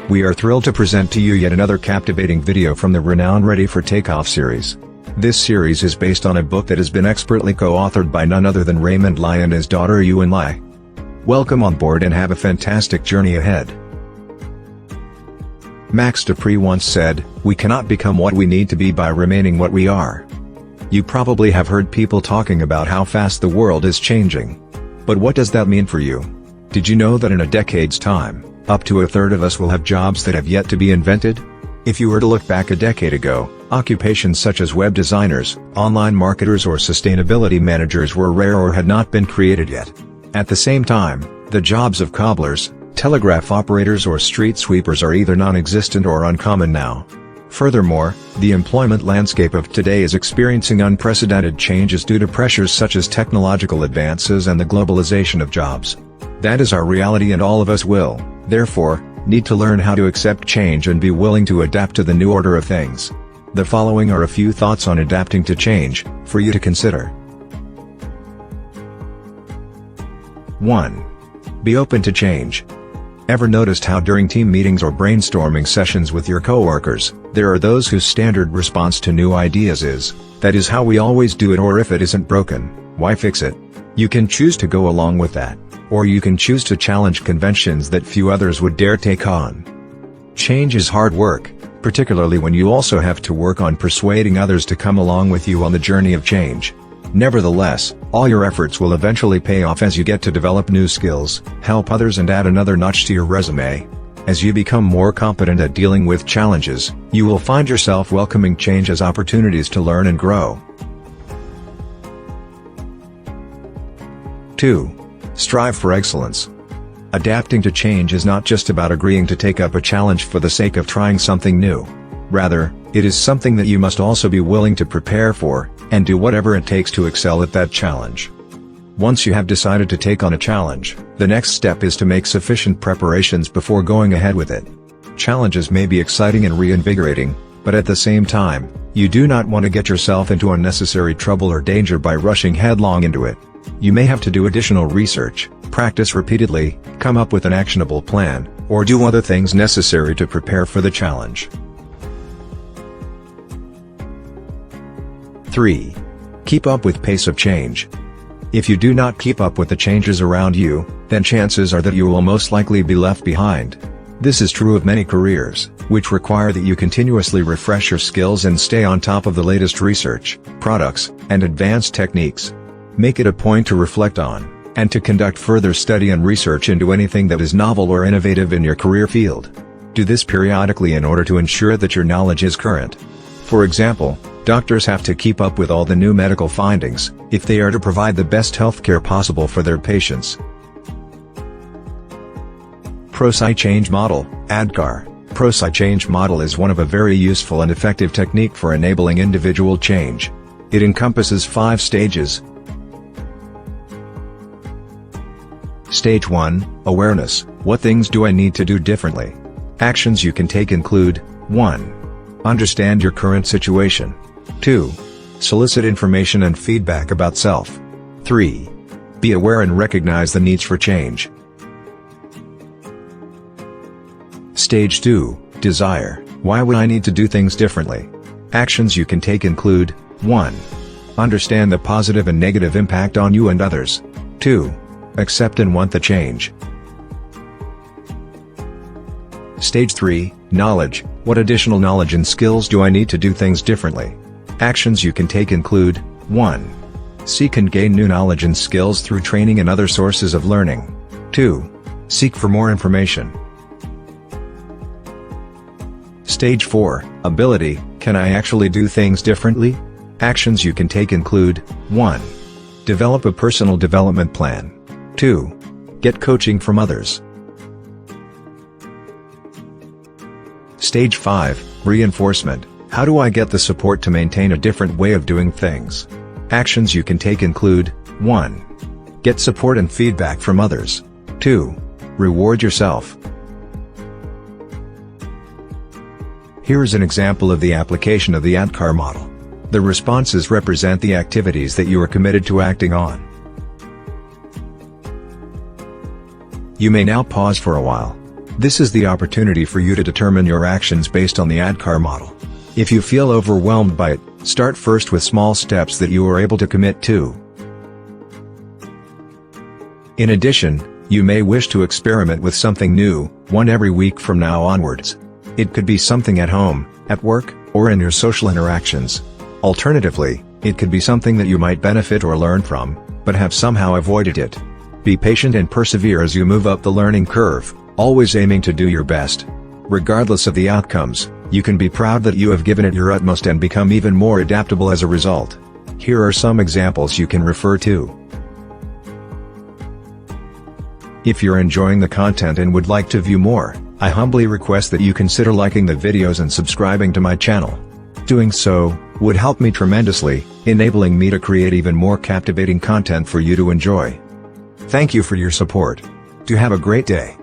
We are thrilled to present to you yet another captivating video from the renowned Ready for Takeoff series. This series is based on a book that has been expertly co-authored by none other than Raymond Lai and his daughter Yuan Lai. Welcome on board and have a fantastic journey ahead. Max Dupree once said, "We cannot become what we need to be by remaining what we are." You probably have heard people talking about how fast the world is changing. But what does that mean for you? Did you know that in a decade's time, up to a third of us will have jobs that have yet to be invented? If you were to look back a decade ago, occupations such as web designers, online marketers or sustainability managers were rare or had not been created yet. At the same time, the jobs of cobblers, telegraph operators or street sweepers are either non-existent or uncommon now. Furthermore, the employment landscape of today is experiencing unprecedented changes due to pressures such as technological advances and the globalization of jobs. That is our reality, and all of us will, therefore, need to learn how to accept change and be willing to adapt to the new order of things. The following are a few thoughts on adapting to change, for you to consider. 1. Be open to change. Ever noticed how during team meetings or brainstorming sessions with your coworkers, there are those whose standard response to new ideas is, "That is how we always do it," or "If it isn't broken, why fix it?" You can choose to go along with that, or you can choose to challenge conventions that few others would dare take on. Change is hard work, particularly when you also have to work on persuading others to come along with you on the journey of change. Nevertheless, all your efforts will eventually pay off as you get to develop new skills, help others and add another notch to your resume. As you become more competent at dealing with challenges, you will find yourself welcoming change as opportunities to learn and grow. 2. Strive for excellence. Adapting to change is not just about agreeing to take up a challenge for the sake of trying something new. Rather, it is something that you must also be willing to prepare for, and do whatever it takes to excel at that challenge. Once you have decided to take on a challenge, the next step is to make sufficient preparations before going ahead with it. Challenges may be exciting and reinvigorating, but at the same time, you do not want to get yourself into unnecessary trouble or danger by rushing headlong into it. You may have to do additional research, practice repeatedly, come up with an actionable plan, or do other things necessary to prepare for the challenge. 3. Keep up with pace of change. If you do not keep up with the changes around you, then chances are that you will most likely be left behind. This is true of many careers, which require that you continuously refresh your skills and stay on top of the latest research, products, and advanced techniques. Make it a point to reflect on, and to conduct further study and research into anything that is novel or innovative in your career field. Do this periodically in order to ensure that your knowledge is current. For example, doctors have to keep up with all the new medical findings, if they are to provide the best healthcare possible for their patients. Process Change Model, ADKAR. Process Change Model is one of a very useful and effective technique for enabling individual change. It encompasses 5 stages. Stage 1, Awareness. What things do I need to do differently? Actions you can take include: 1. Understand your current situation. 2. Solicit information and feedback about self. 3. Be aware and recognize the needs for change. Stage 2, Desire. Why would I need to do things differently? Actions you can take include: 1. Understand the positive and negative impact on you and others. 2. Accept and want the change. Stage 3, Knowledge. What additional knowledge and skills do I need to do things differently? Actions you can take include: 1. Seek and gain new knowledge and skills through training and other sources of learning. 2. Seek for more information. Stage 4, Ability. Can I actually do things differently? Actions you can take include: 1. Develop a personal development plan. 2. Get coaching from others. Stage 5, Reinforcement. How do I get the support to maintain a different way of doing things? Actions you can take include: 1. Get support and feedback from others. 2. Reward yourself. Here is an example of the application of the ADKAR model. The responses represent the activities that you are committed to acting on. You may now pause for a while. This is the opportunity for you to determine your actions based on the ADKAR model. If you feel overwhelmed by it, start first with small steps that you are able to commit to. In addition, you may wish to experiment with something new, one every week from now onwards. It could be something at home, at work, or in your social interactions. Alternatively, it could be something that you might benefit or learn from, but have somehow avoided it. Be patient and persevere as you move up the learning curve, always aiming to do your best. Regardless of the outcomes, you can be proud that you have given it your utmost and become even more adaptable as a result. Here are some examples you can refer to. If you're enjoying the content and would like to view more, I humbly request that you consider liking the videos and subscribing to my channel. Doing so would help me tremendously, enabling me to create even more captivating content for you to enjoy. Thank you for your support. Do have a great day.